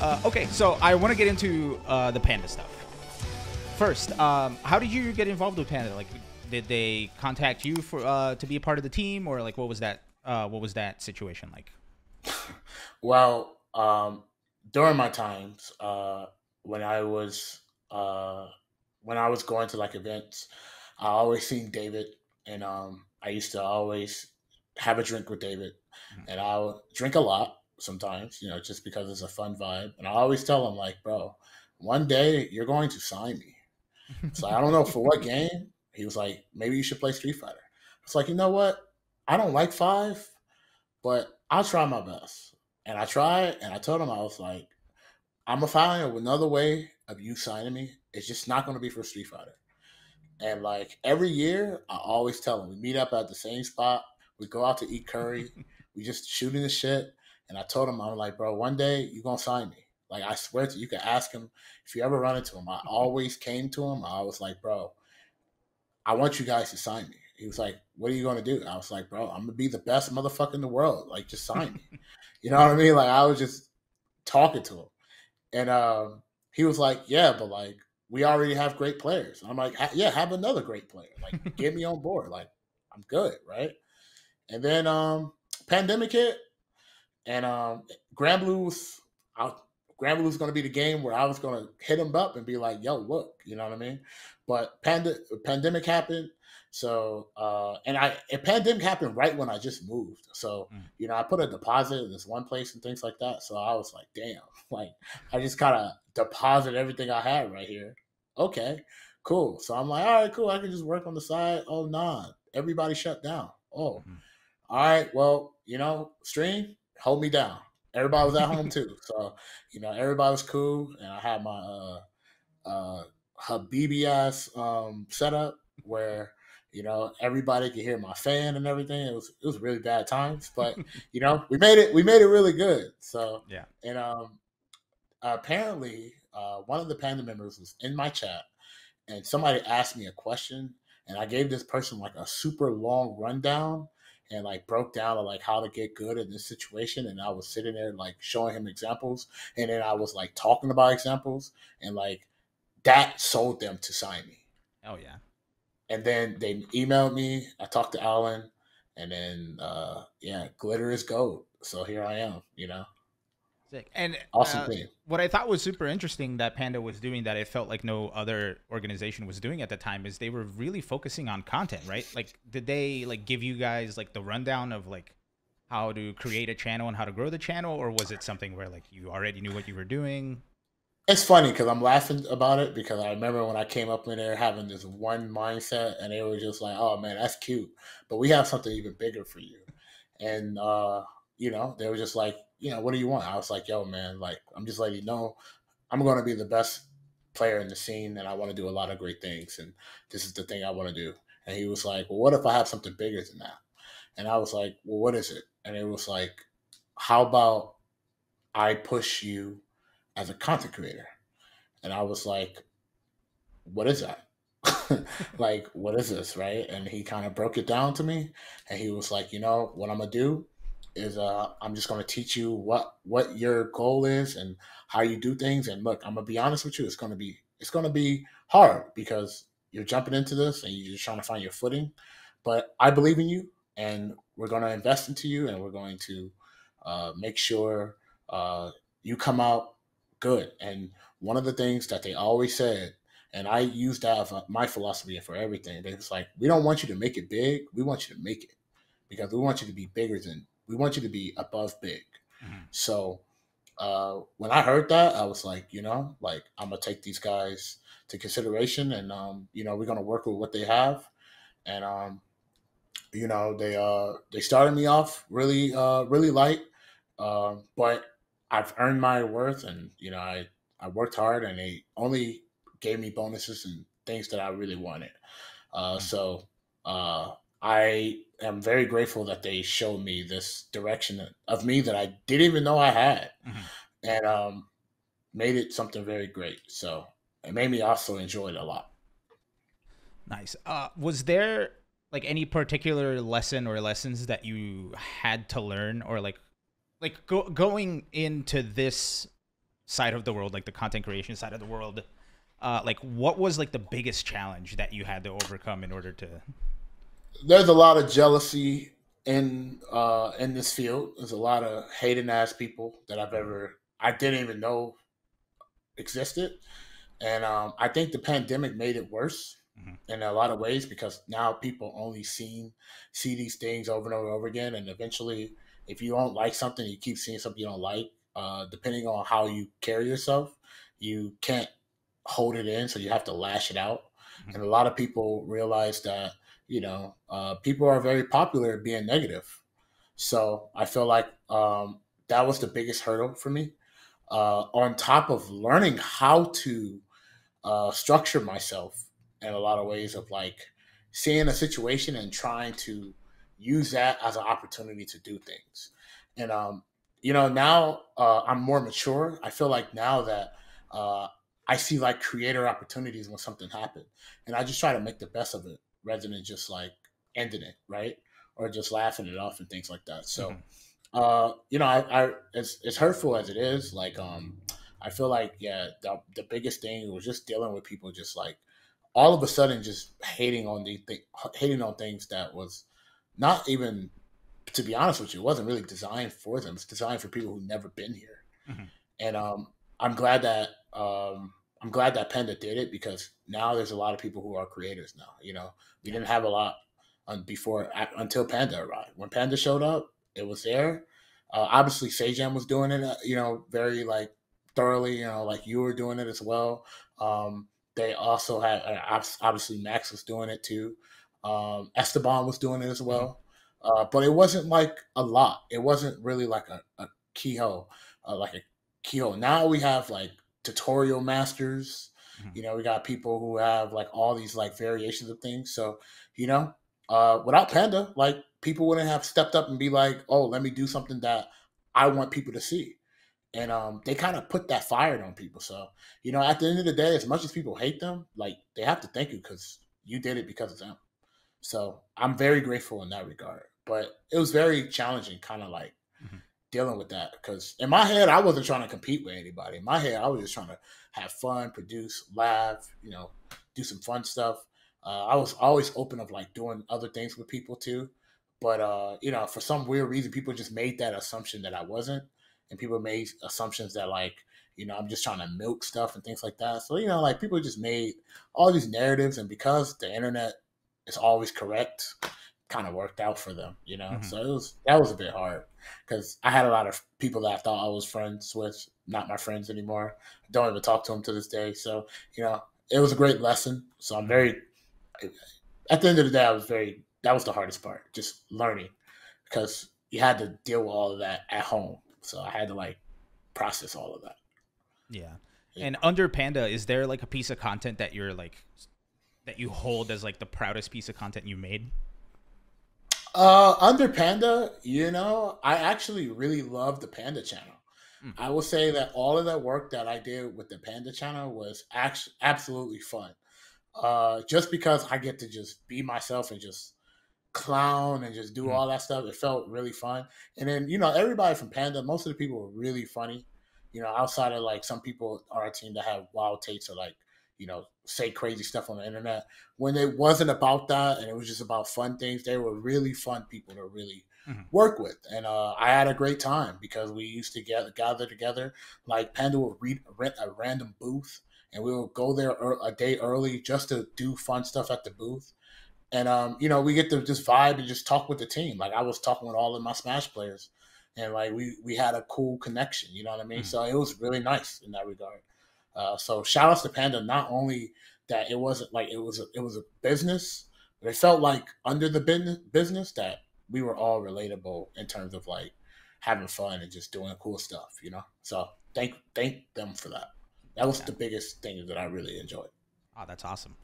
Okay, so I want to get into the Panda stuff. First, how did you get involved with Panda? Like, did they contact you for to be a part of the team, or like what was that? What was that situation like? Well, during my times, when I was uh, when I was going to like events, I always seen David, and I used to always have a drink with David, Mhm. and I'll drink a lot sometimes, just because it's a fun vibe. And I always tell him like, bro, one day you're going to sign me. So I don't know for what game. He was like, maybe you should play Street Fighter. It's like, you know what? I don't like five, but I'll try my best. And I tried, and I told him I was like, I'm gonna find another way of you signing me. It's just not gonna be for Street Fighter. And like every year, I always tell him we meet up at the same spot. We go out to eat curry. We just shooting the shit. And I told him, I'm like, bro, one day you gonna sign me. Like I swear to you, can ask him if you ever run into him. I always came to him. I was like, bro, I want you guys to sign me. He was like, what are you gonna do? I was like, bro, I'm gonna be the best motherfucker in the world. Like, just sign me. You know what I mean? Like I was just talking to him. And he was like, yeah, but like we already have great players. And I'm like, yeah, have another great player. Like get me on board. Like I'm good, right? And then pandemic hit, and Grand Blues, I, Grand Blues going to be the game where I was going to hit him up and be like, yo, look, you know what I mean? But pandemic happened. So and pandemic happened right when I just moved. So Mm. I put a deposit in this one place and things like that. So I was like, damn, like I just kind of deposit everything I had right here. Okay, cool. So I'm like, all right, cool. I can just work on the side. Oh nah, everybody shut down. Oh, Mhm. all right, well, stream, hold me down. Everybody was at home too. So, everybody was cool. And I had my Habibi ass setup where, everybody could hear my fan and everything. It was really bad times, but we made it really good. So Yeah. and apparently one of the Panda members was in my chat, and somebody asked me a question, and I gave this person like a super long rundown and like broke down like how to get good in this situation, and I was sitting there like showing him examples, and then I was like talking about examples, and like that sold them to sign me. Oh yeah. And then they emailed me, I talked to Alan, and then yeah, glitter is gold, so here I am. Sick. And Awesome thing. what I thought was super interesting that Panda was doing that it felt like no other organization was doing at the time is they were really focusing on content, right? Like, did they like give you guys like the rundown of like how to create a channel and how to grow the channel, or was it something where like you already knew what you were doing? It's funny because I'm laughing about it because I remember when I came up in there having this one mindset, and they were just like, "Oh man, that's cute, but we have something even bigger for you." And they were just like, "What do you want?" I was like, "Yo, man, like I'm just letting you know, I'm going to be the best player in the scene, and I want to do a lot of great things, and this is the thing I want to do." And he was like, "Well, what if I have something bigger than that?" And I was like, "Well, what is it?" And it was like, "How about I push you as a content creator?" And I was like, what is that? Like, what is this, right? And he kind of broke it down to me, and he was like, what I'm gonna do is I'm just gonna teach you what your goal is and how you do things. And look, I'm gonna be honest with you, it's gonna be hard because you're jumping into this and you're just trying to find your footing. But I believe in you, and we're gonna invest into you, and we're going to make sure you come out good. And one of the things that they always said, and I use that as my philosophy for everything. They was like, we don't want you to make it big. We want you to make it because we want you to be bigger than, we want you to be above big. Mhm. So when I heard that, I was like, like I'm going to take these guys to consideration, and, we're going to work with what they have. And, they started me off really, really light. But I've earned my worth, and, I worked hard, and they only gave me bonuses and things that I really wanted. Mhm. So I am very grateful that they showed me this direction of me that I didn't even know I had, Mhm. and made it something very great. So it made me also enjoy it a lot. Nice. Was there like any particular lesson or lessons that you had to learn, or like going into this side of the world, like the content creation side of the world, like what was like the biggest challenge that you had to overcome in order to? There's a lot of jealousy in this field. There's a lot of hating ass people that I didn't even know existed, and I think the pandemic made it worse Mm-hmm. in a lot of ways because now people only see these things over and over and over again, and eventually, if you don't like something, you keep seeing something you don't like. Depending on how you carry yourself, you can't hold it in, so you have to lash it out. Mm-hmm. And a lot of people realize that people are very popular at being negative. So I feel like that was the biggest hurdle for me. On top of learning how to structure myself in a lot of ways of like seeing a situation and trying to use that as an opportunity to do things. And now I'm more mature. I feel like now that uh, I see like creator opportunities when something happens, and I just try to make the best of it rather than just like ending it, right? Or just laughing it off and things like that. Mm-hmm. So I as hurtful as it is, like I feel like yeah, the biggest thing was just dealing with people just like all of a sudden just hating on things that was not even, to be honest with you, it wasn't really designed for them. It's designed for people who've never been here. Mm-hmm. And I'm glad that I'm glad that Panda did it because now there's a lot of people who are creators now. We Yeah. didn't have a lot until Panda arrived. When Panda showed up, it was there. Obviously, Sejam was doing it, very like thoroughly. Like you were doing it as well. They also had obviously Max was doing it too. Esteban was doing it as Mm-hmm. well. But it wasn't like a lot. It wasn't really like a keyhole, like a keyhole. Now we have like tutorial masters. Mm-hmm. We got people who have like all these like variations of things. So, you know, without Panda, like people wouldn't have stepped up and be like, "Oh, let me do something that I want people to see." And they kind of put that fire on people. So, at the end of the day, as much as people hate them, like they have to thank you because you did it because of them. So I'm very grateful in that regard. But it was very challenging, kind of like Mm-hmm. dealing with that because in my head, I wasn't trying to compete with anybody. In my head, I was just trying to have fun, produce, laugh, do some fun stuff. I was always open of like doing other things with people too. But for some weird reason, people just made that assumption that I wasn't, and people made assumptions that like I'm just trying to milk stuff and things like that. So like people just made all these narratives, and because the internet is always correct, kind of worked out for them. Mm-hmm. So that was a bit hard because I had a lot of people that I thought I was friends with, not my friends anymore. I don't even talk to them to this day. So it was a great lesson. So I'm Mm-hmm. very. At the end of the day, I was very. That was the hardest part, just learning, because you had to deal with all of that at home. So I had to like process all of that. Yeah. Yeah. And under Panda, is there like a piece of content that you're like that you hold as like the proudest piece of content you made? Under Panda, I actually really love the Panda channel. Mm. I will say that all of that work that I did with the Panda channel was actually absolutely fun. Just because I get to just be myself and just clown and just do Mm-hmm. all that stuff, it felt really fun. And then everybody from Panda, most of the people were really funny. Outside of like some people on our team that have wild takes or like say crazy stuff on the internet. When it wasn't about that and it was just about fun things, they were really fun people to really Mm-hmm. work with. And I had a great time because we used to gather together. Like Panda would rent a random booth, and we would go there a day early just to do fun stuff at the booth. And we get to just vibe and just talk with the team. Like I was talking with all of my Smash players, and like we had a cool connection. You know what I mean? Mm-hmm. So it was really nice in that regard. So shout outs to Panda. Not only that it wasn't like it was a business, but it felt like under the business that we were all relatable in terms of like having fun and just doing cool stuff. So thank them for that. That was Yeah. the biggest thing that I really enjoyed. Oh, that's awesome.